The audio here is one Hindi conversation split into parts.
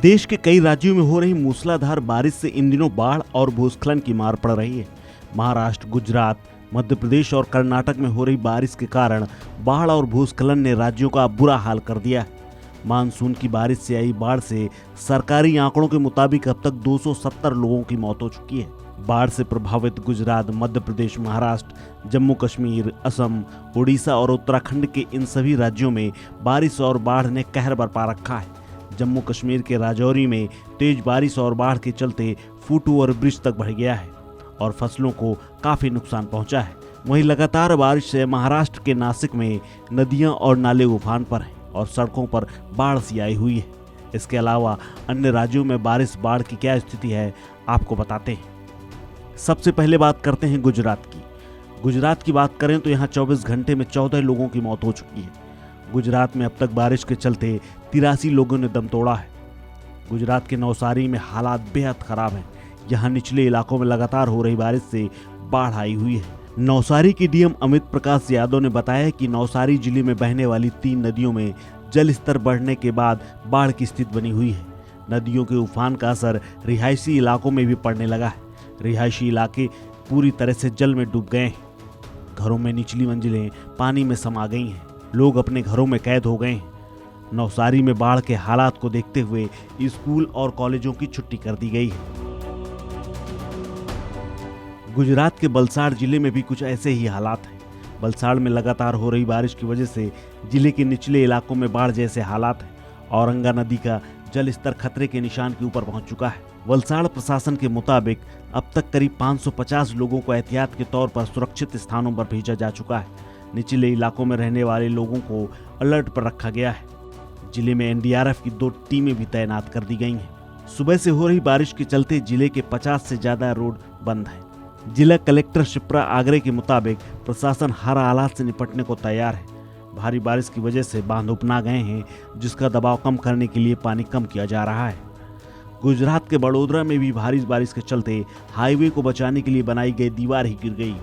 देश के कई राज्यों में हो रही मूसलाधार बारिश से इन दिनों बाढ़ और भूस्खलन की मार पड़ रही है। महाराष्ट्र, गुजरात, मध्य प्रदेश और कर्नाटक में हो रही बारिश के कारण बाढ़ और भूस्खलन ने राज्यों का बुरा हाल कर दिया है। मानसून की बारिश से आई बाढ़ से सरकारी आंकड़ों के मुताबिक अब तक 270 लोगों की मौत हो चुकी है। बाढ़ से प्रभावित गुजरात, मध्य प्रदेश, महाराष्ट्र, जम्मू कश्मीर, असम, उड़ीसा और उत्तराखंड के इन सभी राज्यों में बारिश और बाढ़ ने कहर बरपा रखा है। जम्मू कश्मीर के राजौरी में तेज बारिश और बाढ़ के चलते फुट ओवर ब्रिज तक बढ़ गया है और फसलों को काफी नुकसान पहुंचा है। वहीं लगातार बारिश से महाराष्ट्र के नासिक में नदियां और नाले उफान पर हैं और सड़कों पर बाढ़ सी आई हुई है। इसके अलावा अन्य राज्यों में बाढ़ की क्या स्थिति है, आपको बताते हैं। सबसे पहले बात करते हैं गुजरात की। गुजरात की बात करें तो यहाँ 24 घंटे में 14 लोगों की मौत हो चुकी है। गुजरात में अब तक बारिश के चलते 83 लोगों ने दम तोड़ा है। गुजरात के नवसारी में हालात बेहद खराब हैं। यहाँ निचले इलाकों में लगातार हो रही बारिश से बाढ़ आई हुई है। नवसारी के डीएम अमित प्रकाश यादव ने बताया कि नवसारी जिले में बहने वाली 3 नदियों में जल स्तर बढ़ने के बाद बाढ़ की स्थिति बनी हुई है। नदियों के उफान का असर रिहायशी इलाकों में भी पड़ने लगा है। रिहायशी इलाके पूरी तरह से जल में डूब गए हैं। घरों में निचली मंजिलें पानी में समा गई हैं। लोग अपने घरों में कैद हो गए हैं। नवसारी में बाढ़ के हालात को देखते हुए स्कूल और कॉलेजों की छुट्टी कर दी गई है। गुजरात के वलसाड़ जिले में भी कुछ ऐसे ही हालात हैं। वलसाड़ में लगातार हो रही बारिश की वजह से जिले के निचले इलाकों में बाढ़ जैसे हालात हैं। औरंगा नदी का जल स्तर खतरे के निशान के ऊपर पहुंच चुका है। वलसाड़ प्रशासन के मुताबिक अब तक करीब 550 लोगों को एहतियात के तौर पर सुरक्षित स्थानों पर भेजा जा चुका है। निचले इलाकों में रहने वाले लोगों को अलर्ट पर रखा गया है। जिले में एनडीआरएफ की 2 टीमें भी तैनात कर दी गई हैं। सुबह से हो रही बारिश के चलते जिले के 50 से ज्यादा रोड बंद हैं। जिला कलेक्टर शिप्रा आगरे के मुताबिक प्रशासन हर हालात से निपटने को तैयार है। भारी बारिश की वजह से बांध उपना गए हैं, जिसका दबाव कम करने के लिए पानी कम किया जा रहा है। गुजरात के बड़ोदरा में भी भारी बारिश के चलते हाईवे को बचाने के लिए बनाई गई दीवार ही गिर गई।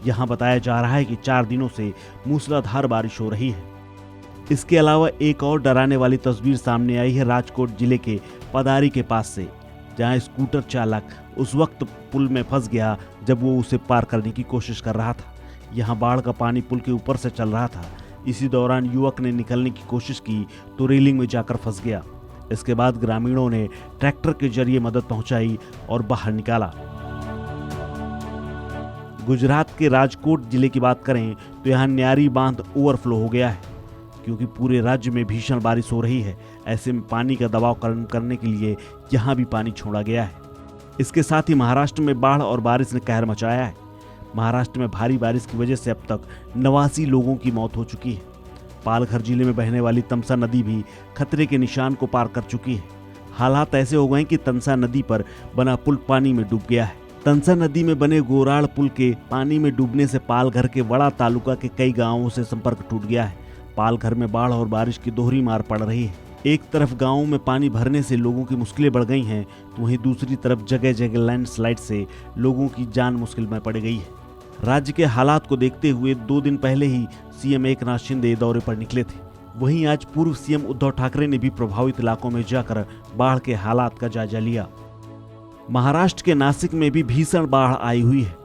यहाँ बताया जा रहा है कि 4 दिनों से मूसलाधार बारिश हो रही है। इसके अलावा एक और डराने वाली तस्वीर सामने आई है राजकोट जिले के पदारी के पास से, जहां स्कूटर चालक उस वक्त पुल में फंस गया जब वो उसे पार करने की कोशिश कर रहा था। यहाँ बाढ़ का पानी पुल के ऊपर से चल रहा था। इसी दौरान युवक ने निकलने की कोशिश की तो रेलिंग में जाकर फंस गया। इसके बाद ग्रामीणों ने ट्रैक्टर के जरिए मदद पहुंचाई और बाहर निकाला। गुजरात के राजकोट जिले की बात करें तो यहाँ न्यारी बांध ओवरफ्लो हो गया है, क्योंकि पूरे राज्य में भीषण बारिश हो रही है। ऐसे में पानी का दबाव कम करने के लिए यहाँ भी पानी छोड़ा गया है। इसके साथ ही महाराष्ट्र में बाढ़ और बारिश ने कहर मचाया है। महाराष्ट्र में भारी बारिश की वजह से अब तक 89 लोगों की मौत हो चुकी है। पालघर जिले में बहने वाली तमसा नदी भी खतरे के निशान को पार कर चुकी है। हालात ऐसे हो गए कि तमसा नदी पर बना पुल पानी में डूब गया है। तमसा नदी में बने गोराड़ पुल के पानी में डूबने से पालघर के वड़ा तालुका के कई गांवों से संपर्क टूट गया है। पालघर में बाढ़ और बारिश की दोहरी मार पड़ रही है। एक तरफ गांवों में पानी भरने से लोगों की मुश्किलें बढ़ गई हैं, तो वहीं दूसरी तरफ जगह जगह लैंडस्लाइड से लोगों की जान मुश्किल में पड़ गई है। राज्य के हालात को देखते हुए 2 दिन पहले ही सीएम एकनाथ शिंदे दौरे पर निकले थे। वहीं आज पूर्व सीएम उद्धव ठाकरे ने भी प्रभावित इलाकों में जाकर बाढ़ के हालात का जायजा लिया। महाराष्ट्र के नासिक में भी भीषण बाढ़ आई हुई है।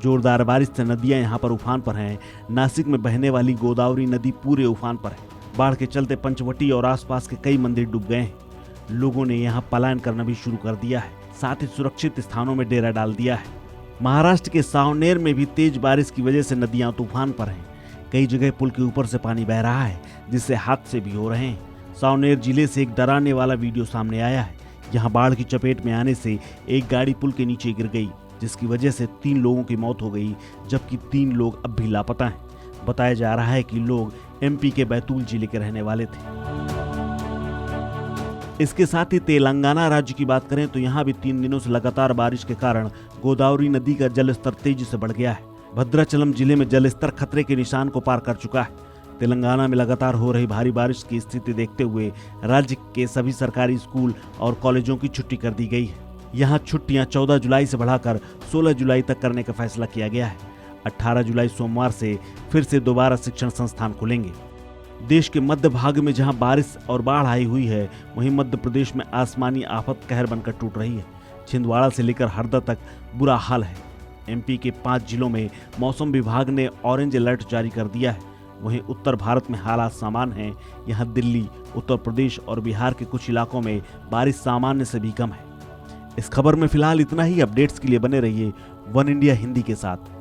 जोरदार बारिश से नदियां यहां पर उफान पर हैं। नासिक में बहने वाली गोदावरी नदी पूरे उफान पर है। बाढ़ के चलते पंचवटी और आसपास के कई मंदिर डूब गए हैं। लोगों ने यहां पलायन करना भी शुरू कर दिया है। साथ ही सुरक्षित स्थानों में डेरा डाल दिया है। महाराष्ट्र के सावनेर में भी तेज बारिश की वजह से नदियां तूफान पर हैं। कई जगह पुल के ऊपर से पानी बह रहा है, जिससे हादसे भी हो रहे हैं। सावनेर जिले से एक डराने वाला वीडियो सामने आया है। यहाँ बाढ़ की चपेट में आने से एक गाड़ी पुल के नीचे गिर गई, जिसकी वजह से 3 लोगों की मौत हो गई, जबकि 3 लोग अब भी लापता हैं। बताया जा रहा है कि लोग एमपी के बैतूल जिले के रहने वाले थे। इसके साथ ही तेलंगाना राज्य की बात करें तो यहाँ भी 3 दिनों से लगातार बारिश के कारण गोदावरी नदी का जलस्तर तेजी से बढ़ गया है। भद्राचलम जिले में जलस्तर खतरे के निशान को पार कर चुका है। तेलंगाना में लगातार हो रही भारी बारिश की स्थिति देखते हुए राज्य के सभी सरकारी स्कूल और कॉलेजों की छुट्टी कर दी गई है। यहाँ छुट्टियां 14 जुलाई से बढ़ाकर 16 जुलाई तक करने का फैसला किया गया है। 18 जुलाई सोमवार से फिर से दोबारा शिक्षण संस्थान खुलेंगे। देश के मध्य भाग में जहां बारिश और बाढ़ आई हुई है, वहीं मध्य प्रदेश में आसमानी आफत कहर बनकर टूट रही है। छिंदवाड़ा से लेकर हरदा तक बुरा हाल है। एमपी के 5 जिलों में मौसम विभाग ने ऑरेंज अलर्ट जारी कर दिया है। वहीं उत्तर भारत में हालात सामान्य हैं। यहाँ दिल्ली, उत्तर प्रदेश और बिहार के कुछ इलाकों में बारिश सामान्य से भी कम है। इस खबर में फिलहाल इतना ही। अपडेट्स के लिए बने रहिए वन इंडिया हिंदी के साथ।